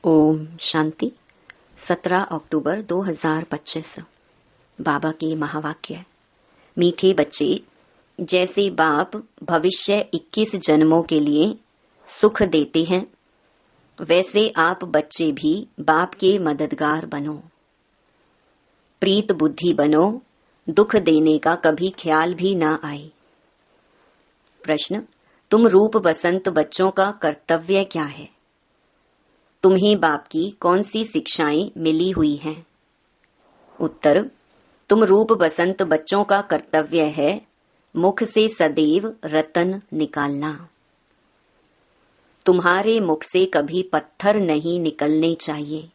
ओम शांति। 17 अक्टूबर 2025। बाबा के महावाक्य। मीठे बच्चे, जैसे बाप भविष्य 21 जन्मों के लिए सुख देते हैं, वैसे आप बच्चे भी बाप के मददगार बनो। प्रीत बुद्धि बनो, दुख देने का कभी ख्याल भी ना आए। प्रश्न: तुम रूप बसंत बच्चों का कर्तव्य क्या है? तुम्हें बाप की कौन सी शिक्षाएं मिली हुई हैं? उत्तर: तुम रूप बसंत बच्चों का कर्तव्य है मुख से सदैव रतन निकालना। तुम्हारे मुख से कभी पत्थर नहीं निकलने चाहिए।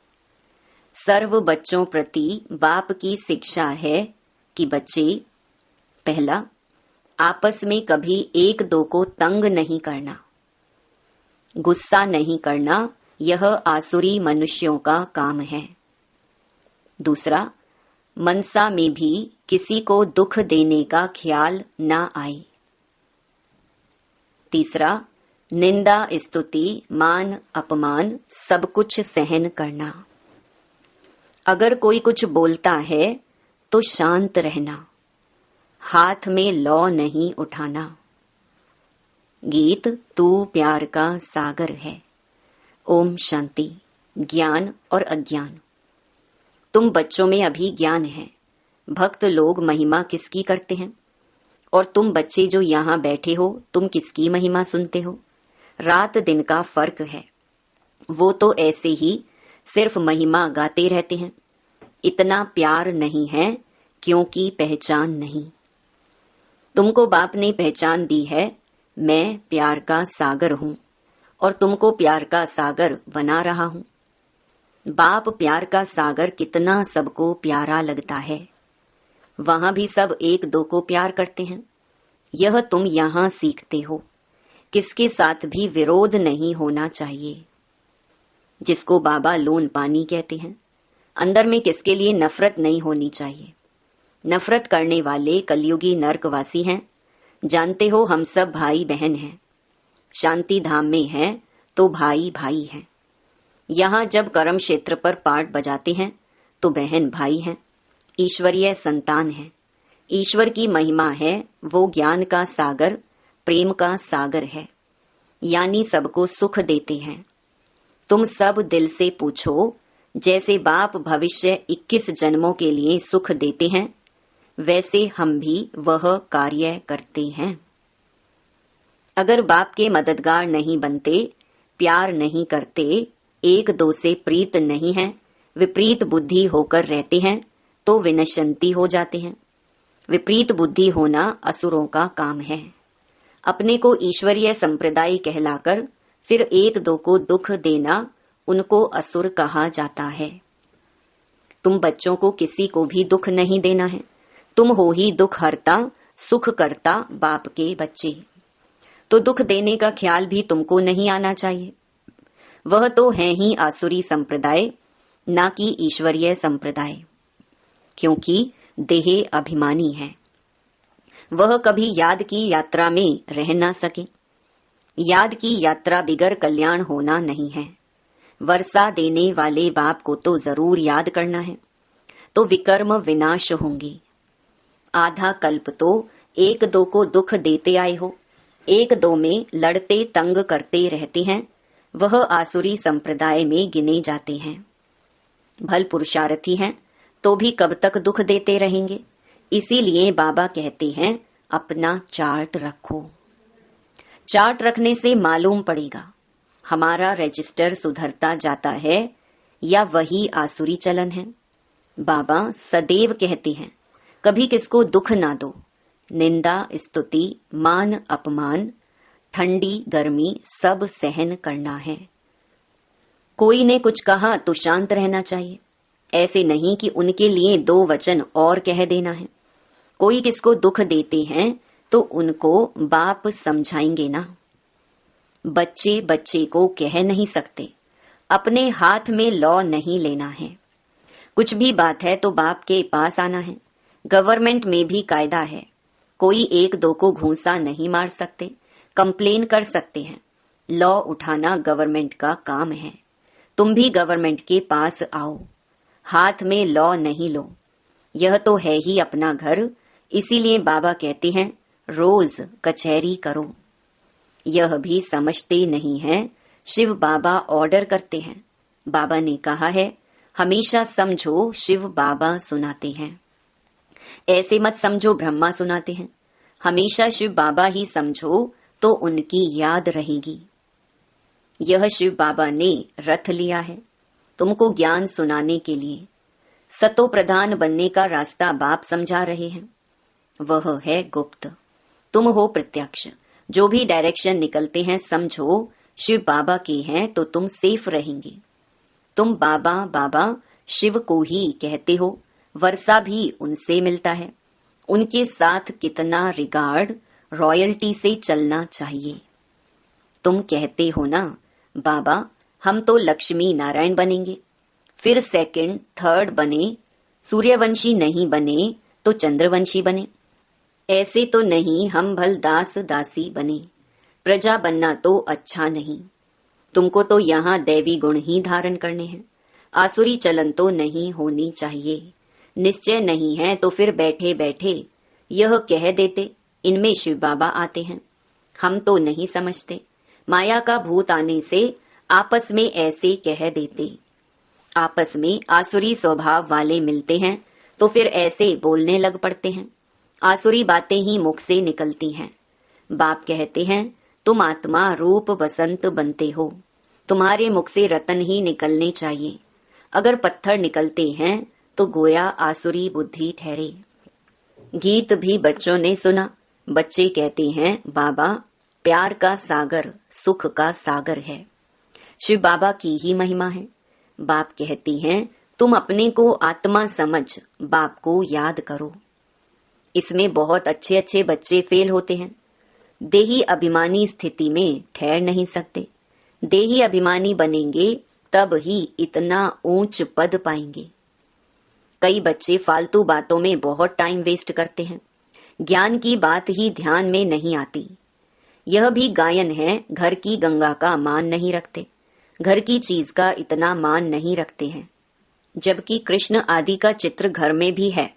सर्व बच्चों प्रति बाप की शिक्षा है कि बच्चे, पहला, आपस में कभी एक दो को तंग नहीं करना, गुस्सा नहीं करना, यह आसुरी मनुष्यों का काम है। दूसरा, मनसा में भी किसी को दुख देने का ख्याल ना आए। तीसरा, निंदा स्तुति मान अपमान सब कुछ सहन करना। अगर कोई कुछ बोलता है तो शांत रहना, हाथ में लौ नहीं उठाना। गीत तू प्यार का सागर है। ओम शांति। ज्ञान और अज्ञान। तुम बच्चों में अभी ज्ञान है। भक्त लोग महिमा किसकी करते हैं? और तुम बच्चे जो यहाँ बैठे हो, तुम किसकी महिमा सुनते हो? रात दिन का फर्क है। वो तो ऐसे ही सिर्फ महिमा गाते रहते हैं। इतना प्यार नहीं है क्योंकि पहचान नहीं। तुमको बाप ने पहचान दी है, मैं प्यार का सागर हूँ और तुमको प्यार का सागर बना रहा हूँ। बाप प्यार का सागर कितना सबको प्यारा लगता है। वहां भी सब एक दो को प्यार करते हैं। यह तुम यहाँ सीखते हो। किसके साथ भी विरोध नहीं होना चाहिए, जिसको बाबा लोन पानी कहते हैं। अंदर में किसके लिए नफरत नहीं होनी चाहिए। नफरत करने वाले कलयुगी नरकवासी हैं। जानते हो, हम सब भाई बहन हैं। शांति धाम में है तो भाई भाई हैं। यहाँ जब कर्म क्षेत्र पर पाठ बजाते हैं तो बहन भाई हैं, ईश्वरीय संतान हैं। ईश्वर की महिमा है, वो ज्ञान का सागर, प्रेम का सागर है, यानी सबको सुख देते हैं। तुम सब दिल से पूछो, जैसे बाप भविष्य 21 जन्मों के लिए सुख देते हैं, वैसे हम भी वह कार्य करते हैं। अगर बाप के मददगार नहीं बनते, प्यार नहीं करते, एक दो से प्रीत नहीं है, विपरीत बुद्धि होकर रहते हैं, तो विनशंति हो जाते हैं। विपरीत बुद्धि होना असुरों का काम है। अपने को ईश्वरीय संप्रदाय कहलाकर फिर एक दो को दुख देना, उनको असुर कहा जाता है। तुम बच्चों को किसी को भी दुख नहीं देना है। तुम हो ही दुख हरता, सुख करता बाप के बच्चे। तो दुख देने का ख्याल भी तुमको नहीं आना चाहिए। वह तो है ही आसुरी संप्रदाय, ना कि ईश्वरीय संप्रदाय, क्योंकि देह अभिमानी है। वह कभी याद की यात्रा में रह ना सके। याद की यात्रा बिगर कल्याण होना नहीं है। वर्षा देने वाले बाप को तो जरूर याद करना है, तो विकर्म विनाश होंगे। आधा कल्प तो एक दो को दुख देते आए हो, एक दो में लड़ते तंग करते रहते हैं, वह आसुरी संप्रदाय में गिने जाते हैं। भल पुरुषार्थी हैं तो भी कब तक दुख देते रहेंगे। इसीलिए बाबा कहते हैं, अपना चार्ट रखो। चार्ट रखने से मालूम पड़ेगा हमारा रजिस्टर सुधरता जाता है या वही आसुरी चलन है। बाबा सदैव कहते हैं, कभी किसको दुख ना दो। निंदा स्तुति मान अपमान, ठंडी गर्मी सब सहन करना है। कोई ने कुछ कहा तो शांत रहना चाहिए। ऐसे नहीं कि उनके लिए दो वचन और कह देना है। कोई किसको दुख देते हैं तो उनको बाप समझाएंगे ना। बच्चे बच्चे को कह नहीं सकते। अपने हाथ में लॉ नहीं लेना है। कुछ भी बात है तो बाप के पास आना है। गवर्नमेंट में भी कायदा है, कोई एक दो को घूंसा नहीं मार सकते। कंप्लेन कर सकते हैं। लॉ उठाना गवर्नमेंट का काम है। तुम भी गवर्नमेंट के पास आओ, हाथ में लॉ नहीं लो। यह तो है ही अपना घर, इसीलिए बाबा कहते हैं रोज कचहरी करो। यह भी समझते नहीं हैं, शिव बाबा ऑर्डर करते हैं। बाबा ने कहा है हमेशा समझो शिव बाबा सुनाते हैं, ऐसे मत समझो ब्रह्मा सुनाते हैं। हमेशा शिव बाबा ही समझो तो उनकी याद रहेगी। यह शिव बाबा ने रथ लिया है तुमको ज्ञान सुनाने के लिए। सतो प्रधान बनने का रास्ता बाप समझा रहे हैं, वह है गुप्त, तुम हो प्रत्यक्ष। जो भी डायरेक्शन निकलते हैं समझो शिव बाबा के हैं तो तुम सेफ रहेंगे। तुम बाबा बाबा शिव को ही कहते हो, वर्षा भी उनसे मिलता है। उनके साथ कितना रिगार्ड, रॉयल्टी से चलना चाहिए। तुम कहते हो ना बाबा हम तो लक्ष्मी नारायण बनेंगे, फिर सेकंड थर्ड बने, सूर्यवंशी नहीं बने तो चंद्रवंशी बने। ऐसे तो नहीं हम भल दास दासी बने, प्रजा बनना तो अच्छा नहीं। तुमको तो यहाँ दैवी गुण ही धारण करने हैं, आसुरी चलन तो नहीं होनी चाहिए। निश्चय नहीं है तो फिर बैठे बैठे यह कह देते इनमें शिव बाबा आते हैं। हम तो नहीं समझते, माया का भूत आने से आपस में ऐसे कह देते। आपस में आसुरी स्वभाव वाले मिलते हैं तो फिर ऐसे बोलने लग पड़ते हैं। आसुरी बातें ही मुख से निकलती हैं। बाप कहते हैं तुम आत्मा रूप बसंत बनते हो, तुम्हारे मुख से रतन ही निकलने चाहिए। अगर पत्थर निकलते हैं तो गोया आसुरी बुद्धि ठहरे। गीत भी बच्चों ने सुना। बच्चे कहते हैं बाबा प्यार का सागर सुख का सागर है, शिव बाबा की ही महिमा है। बाप कहती हैं तुम अपने को आत्मा समझ बाप को याद करो। इसमें बहुत अच्छे अच्छे बच्चे फेल होते हैं। देही अभिमानी स्थिति में ठहर नहीं सकते। देही अभिमानी बनेंगे तब ही इतना ऊंच पद पाएंगे। कई बच्चे फालतू बातों में बहुत टाइम वेस्ट करते हैं, ज्ञान की बात ही ध्यान में नहीं आती। यह भी गायन है, घर की गंगा का मान नहीं रखते, घर की चीज का इतना मान नहीं रखते हैं। जबकि कृष्ण आदि का चित्र घर में भी है,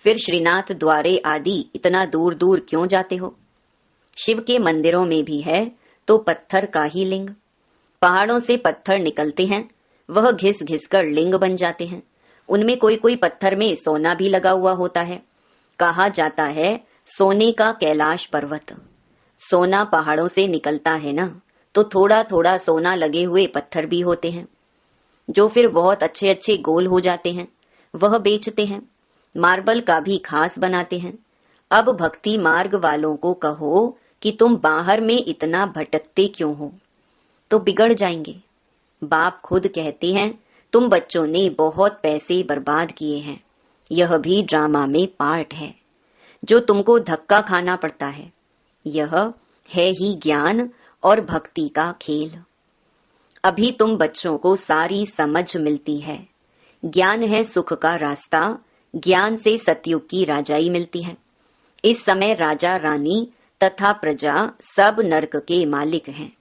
फिर श्रीनाथ द्वारे आदि इतना दूर दूर क्यों जाते हो? शिव के मंदिरों में भी है तो पत्थर का ही लिंग। पहाड़ों से पत्थर निकलते हैं, वह घिस घिस कर लिंग बन जाते हैं। उनमें कोई कोई पत्थर में सोना भी लगा हुआ होता है। कहा जाता है सोने का कैलाश पर्वत। सोना पहाड़ों से निकलता है ना, तो थोड़ा थोड़ा सोना लगे हुए पत्थर भी होते हैं, जो फिर बहुत अच्छे अच्छे गोल हो जाते हैं, वह बेचते हैं। मार्बल का भी खास बनाते हैं। अब भक्ति मार्ग वालों को कहो कि तुम बाहर में इतना भटकते क्यों हो, तो बिगड़ जाएंगे। बाप खुद कहते हैं तुम बच्चों ने बहुत पैसे बर्बाद किए हैं, यह भी ड्रामा में पार्ट है जो तुमको धक्का खाना पड़ता है। यह है ही ज्ञान और भक्ति का खेल। अभी तुम बच्चों को सारी समझ मिलती है। ज्ञान है सुख का रास्ता, ज्ञान से सतयुग की राजाई मिलती है। इस समय राजा रानी तथा प्रजा सब नरक के मालिक हैं।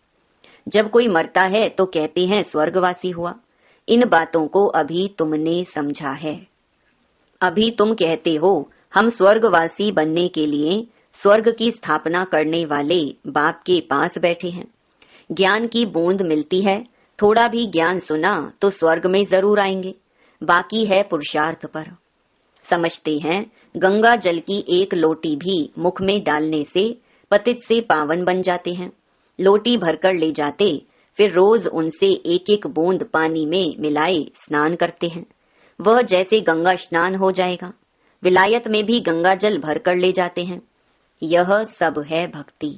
जब कोई मरता है तो कहते हैं स्वर्गवासी हुआ। इन बातों को अभी तुमने समझा है। अभी तुम कहते हो हम स्वर्गवासी बनने के लिए स्वर्ग की स्थापना करने वाले बाप के पास बैठे हैं। ज्ञान की बूंद मिलती है, थोड़ा भी ज्ञान सुना तो स्वर्ग में जरूर आएंगे, बाकी है पुरुषार्थ पर। समझते हैं गंगा जल की एक लोटी भी मुख में डालने से पतित से पावन बन जाते हैं। लोटी भरकर ले जाते, फिर रोज उनसे एक एक बूंद पानी में मिलाए स्नान करते हैं। वह जैसे गंगा स्नान हो जाएगा। विलायत में भी गंगा जल भरकर ले जाते हैं। यह सब है भक्ति।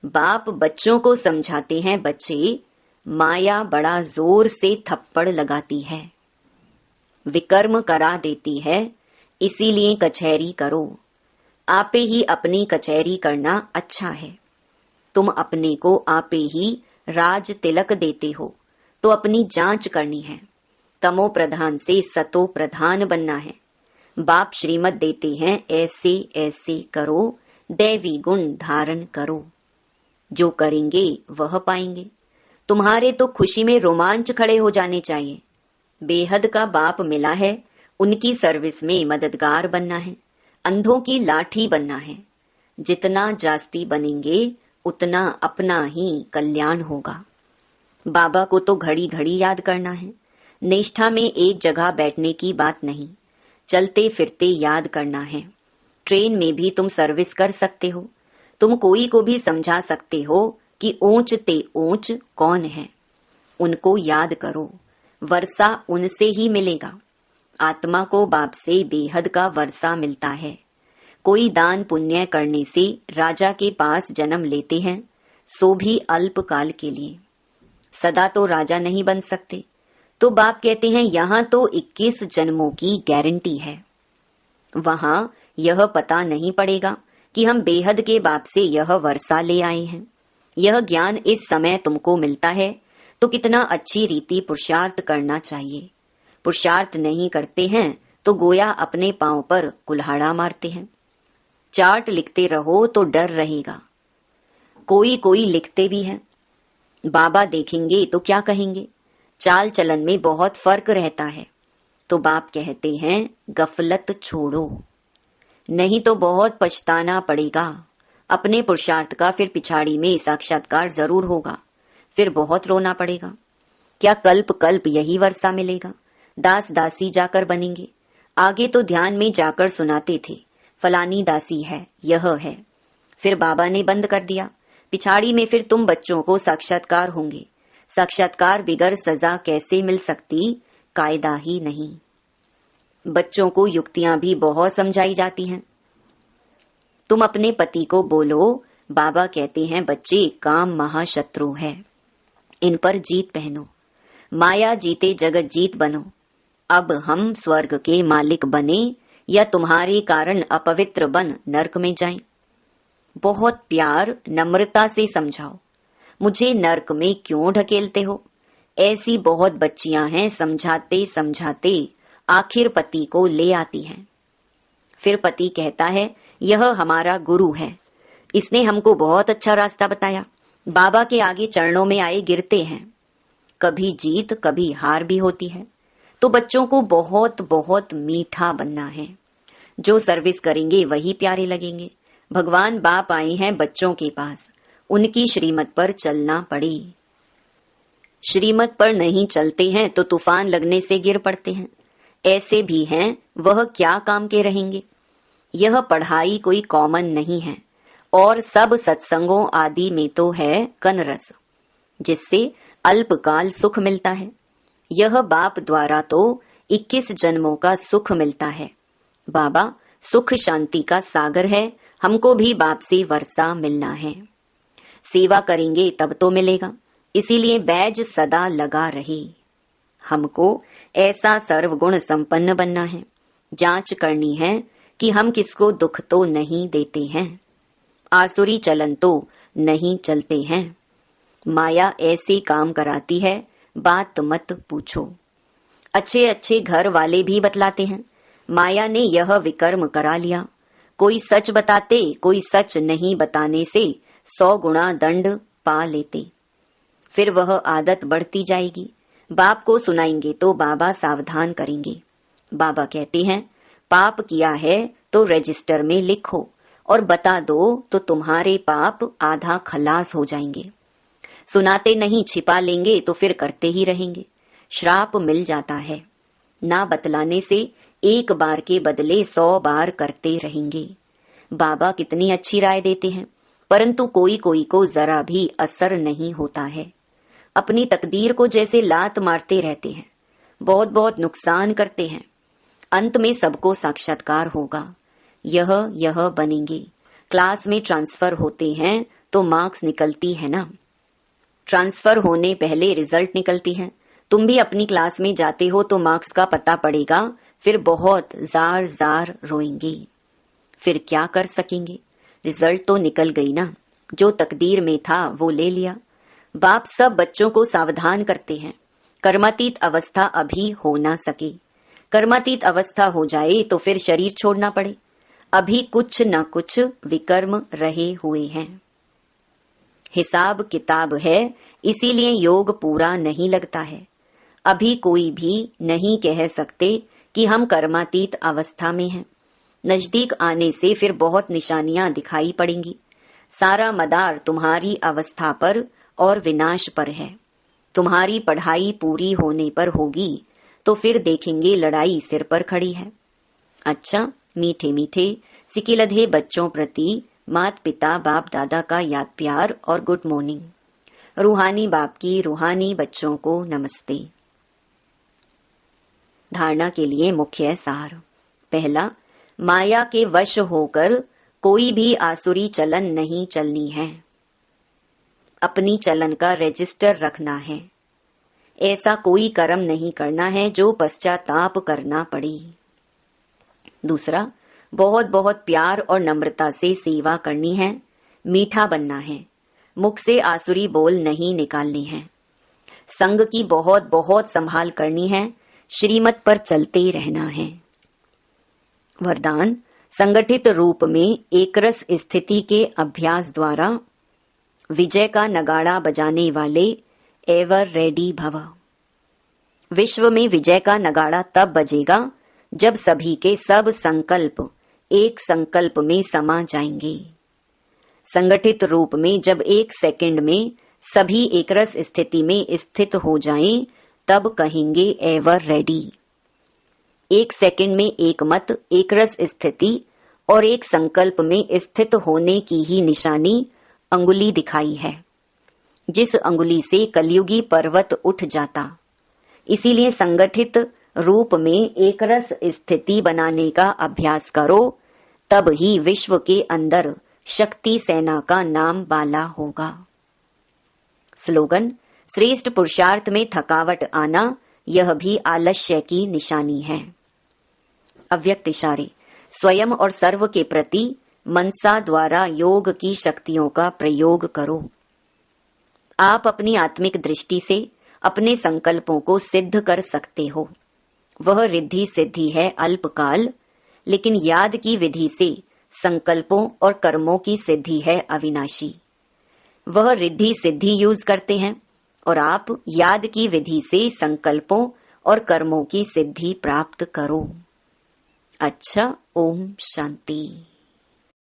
बाप बच्चों को समझाते हैं, बच्चे माया बड़ा जोर से थप्पड़ लगाती है, विकर्म करा देती है, इसीलिए कचहरी करो। आपे ही अपनी कचहरी करना अच्छा है। तुम अपने को आपे ही राज तिलक देते हो तो अपनी जांच करनी है। तमो प्रधान से सतो प्रधान बनना है। बाप श्रीमत देते हैं ऐसे ऐसे करो, दैवी गुण धारण करो। जो करेंगे वह पाएंगे। तुम्हारे तो खुशी में रोमांच खड़े हो जाने चाहिए। बेहद का बाप मिला है, उनकी सर्विस में मददगार बनना है, अंधों की लाठी बनना है। जितना जास्ती बनेंगे उतना अपना ही कल्याण होगा। बाबा को तो घड़ी घड़ी याद करना है। निष्ठा में एक जगह बैठने की बात नहीं, चलते फिरते याद करना है। ट्रेन में भी तुम सर्विस कर सकते हो। तुम कोई को भी समझा सकते हो कि ऊंच ते ऊंच कौन है। उनको याद करो, वर्षा उनसे ही मिलेगा। आत्मा को बाप से बेहद का वर्षा मिलता है। कोई दान पुण्य करने से राजा के पास जन्म लेते हैं, सो भी अल्प काल के लिए। सदा तो राजा नहीं बन सकते। तो बाप कहते हैं यहाँ तो 21 जन्मों की गारंटी है। वहां यह पता नहीं पड़ेगा कि हम बेहद के बाप से यह वर्षा ले आए हैं। यह ज्ञान इस समय तुमको मिलता है तो कितना अच्छी रीति पुरुषार्थ करना चाहिए। पुरुषार्थ नहीं करते हैं तो गोया अपने पांव पर कुल्हाड़ा मारते हैं। चार्ट लिखते रहो तो डर रहेगा। कोई कोई लिखते भी है। बाबा देखेंगे तो क्या कहेंगे। चाल चलन में बहुत फर्क रहता है। तो बाप कहते हैं गफलत छोड़ो, नहीं तो बहुत पछताना पड़ेगा। अपने पुरुषार्थ का फिर पिछाड़ी में साक्षात्कार जरूर होगा, फिर बहुत रोना पड़ेगा। क्या कल्प कल्प यही वर्षा मिलेगा। दास दासी जाकर बनेंगे। आगे तो ध्यान में जाकर सुनाते थे, फलानी दासी है, यह है। फिर बाबा ने बंद कर दिया। पिछाड़ी में फिर तुम बच्चों को साक्षात्कार होंगे। साक्षात्कार बिगर सजा कैसे मिल सकती, कायदा ही नहीं। बच्चों को युक्तियां भी बहुत समझाई जाती हैं। तुम अपने पति को बोलो, बाबा कहते हैं बच्चे काम महाशत्रु है, इन पर जीत पहनो। माया जीते जगत जीत बनो। अब हम स्वर्ग के मालिक बने या तुम्हारे कारण अपवित्र बन नरक में जाएं। बहुत प्यार नम्रता से समझाओ, मुझे नरक में क्यों ढकेलते हो। ऐसी बहुत बच्चियां हैं, समझाते समझाते आखिर पति को ले आती हैं। फिर पति कहता है यह हमारा गुरु है, इसने हमको बहुत अच्छा रास्ता बताया। बाबा के आगे चरणों में आए गिरते हैं। कभी जीत कभी हार भी होती है। तो बच्चों को बहुत बहुत मीठा बनना है। जो सर्विस करेंगे वही प्यारे लगेंगे। भगवान बाप आए हैं बच्चों के पास, उनकी श्रीमत पर चलना पड़े। श्रीमत पर नहीं चलते हैं तो तूफान लगने से गिर पड़ते हैं। ऐसे भी हैं, वह क्या काम के रहेंगे। यह पढ़ाई कोई कॉमन नहीं है, और सब सत्संगों आदि में तो है कनरस, जिससे अल्पकाल सुख मिलता है। यह बाप द्वारा तो 21 जन्मों का सुख मिलता है। बाबा सुख शांति का सागर है, हमको भी बाप से वर्षा मिलना है। सेवा करेंगे तब तो मिलेगा, इसीलिए बैज सदा लगा रहे। हमको ऐसा सर्वगुण संपन्न बनना है। जांच करनी है कि हम किसको दुख तो नहीं देते हैं, आसुरी चलन तो नहीं चलते हैं। माया ऐसे काम कराती है, बात मत पूछो। अच्छे अच्छे घर वाले भी बतलाते हैं, माया ने यह विकर्म करा लिया। कोई सच बताते, कोई सच नहीं बताने से 100 गुना दंड पा लेते। फिर वह आदत बढ़ती जाएगी। बाप को सुनाएंगे तो बाबा सावधान करेंगे। बाबा कहते हैं पाप किया है तो रजिस्टर में लिखो और बता दो तो तुम्हारे पाप आधा खलास हो जाएंगे। सुनाते नहीं, छिपा लेंगे तो फिर करते ही रहेंगे। श्राप मिल जाता है। ना बतलाने से एक बार के बदले 100 बार करते रहेंगे। बाबा कितनी अच्छी राय देते हैं, परंतु कोई कोई को जरा भी असर नहीं होता है। अपनी तकदीर को जैसे लात मारते रहते हैं, बहुत बहुत नुकसान करते हैं। अंत में सबको साक्षात्कार होगा। यह बनेंगे। क्लास में ट्रांसफर होते हैं तो मार्क्स निकलती है ना, ट्रांसफर होने पहले रिजल्ट निकलती है। तुम भी अपनी क्लास में जाते हो तो मार्क्स का पता पड़ेगा, फिर बहुत जार जार रोएंगे। फिर क्या कर सकेंगे, रिजल्ट तो निकल गई ना, जो तकदीर में था वो ले लिया। बाप सब बच्चों को सावधान करते हैं, कर्मातीत अवस्था अभी हो ना सके। कर्मातीत अवस्था हो जाए तो फिर शरीर छोड़ना पड़े। अभी कुछ न कुछ विकर्म रहे हुए हैं। हिसाब किताब है, इसीलिए योग पूरा नहीं लगता है। अभी कोई भी नहीं कह सकते कि हम कर्मातीत अवस्था में हैं। नजदीक आने से फिर बहुत निशानियां दिखाई पड़ेंगी। सारा मदार तुम्हारी अवस्था पर और विनाश पर है। तुम्हारी पढ़ाई पूरी होने पर होगी तो फिर देखेंगे लड़ाई सिर पर खड़ी है। अच्छा, मीठे मीठे सिकिलधे बच्चों प्रति मात पिता बाप दादा का याद प्यार और गुड मॉर्निंग। रूहानी बाप की रूहानी बच्चों को नमस्ते। धारणा के लिए मुख्य सार। पहला, माया के वश होकर कोई भी आसुरी चलन नहीं चलनी है। अपनी चलन का रजिस्टर रखना है। ऐसा कोई कर्म नहीं करना है जो पश्चाताप करना पड़े। दूसरा, बहुत बहुत प्यार और नम्रता से सेवा करनी है। मीठा बनना है। मुख से आसुरी बोल नहीं निकालने हैं। संग की बहुत बहुत संभाल करनी है। श्रीमत पर चलते रहना है। वरदान, संगठित रूप में एकरस स्थिति के अभ्यास द्वारा विजय का नगाड़ा बजाने वाले एवर रेडी भव। विश्व में विजय का नगाड़ा तब बजेगा जब सभी के सब संकल्प एक संकल्प में समा जाएंगे। संगठित रूप में जब एक सेकंड में सभी एकरस स्थिति में स्थित हो जाएं, तब कहेंगे एवर रेडी। एक सेकंड में एक मत, एक रस स्थिति और एक संकल्प में स्थित होने की ही निशानी अंगुली दिखाई है, जिस अंगुली से कलयुगी पर्वत उठ जाता। इसीलिए संगठित रूप में एक रस स्थिति बनाने का अभ्यास करो, तब ही विश्व के अंदर शक्ति सेना का नाम बाला होगा। स्लोगन, श्रेष्ठ पुरुषार्थ में थकावट आना यह भी आलस्य की निशानी है। अव्यक्त इशारे, स्वयं और सर्व के प्रति मनसा द्वारा योग की शक्तियों का प्रयोग करो। आप अपनी आत्मिक दृष्टि से अपने संकल्पों को सिद्ध कर सकते हो। वह रिद्धि सिद्धि है अल्पकाल, लेकिन याद की विधि से संकल्पों और कर्मों की सिद्धि है अविनाशी। वह रिद्धि सिद्धि यूज करते हैं और आप याद की विधि से संकल्पों और कर्मों की सिद्धि प्राप्त करो। अच्छा, ओम शांति।